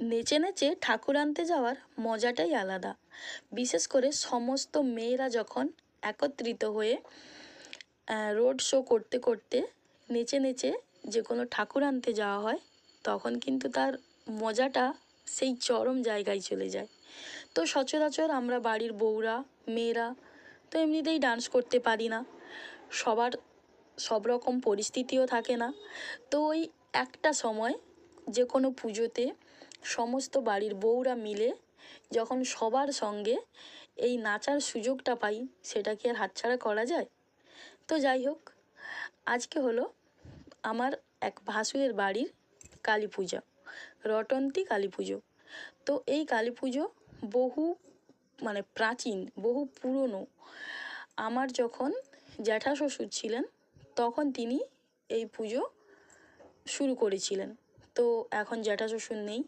নেচে নেচে ঠাকুর আনতে যাওয়ার মজাটাই আলাদা। বিশেষ করে সমস্ত মেয়েরা যখন একত্রিত হয়ে রোড শো করতে করতে নেচে নেচে যে কোনো ঠাকুর আনতে যাওয়া হয়, তখন কিন্তু তার মজাটা সেই চরম জায়গায় চলে যায়। তো সচরাচর আমরা বাড়ির বউরা, মেয়েরা তো এমনিতেই ডান্স করতে পারি না, সবার সব রকম পরিস্থিতিও থাকে না। তো ওই একটা সময় যে কোনো পুজোতে সমস্ত বাড়ির বউরা মিলে যখন সবার সঙ্গে এই নাচার সুযোগটা পাই, সেটা কি আর হাতছাড়া করা যায়? তো যাই হোক, আজকে হলো আমার এক ভাসুরের বাড়ির কালী পূজা, রটন্তী কালী পুজো। তো এই কালী পুজো বহু প্রাচীন, বহু পুরনো। আমার যখন জ্যাঠা শ্বশুর ছিলেন তখন তিনি এই পুজো শুরু করেছিলেন। তো এখন জ্যাঠা শ্বশুর নেই,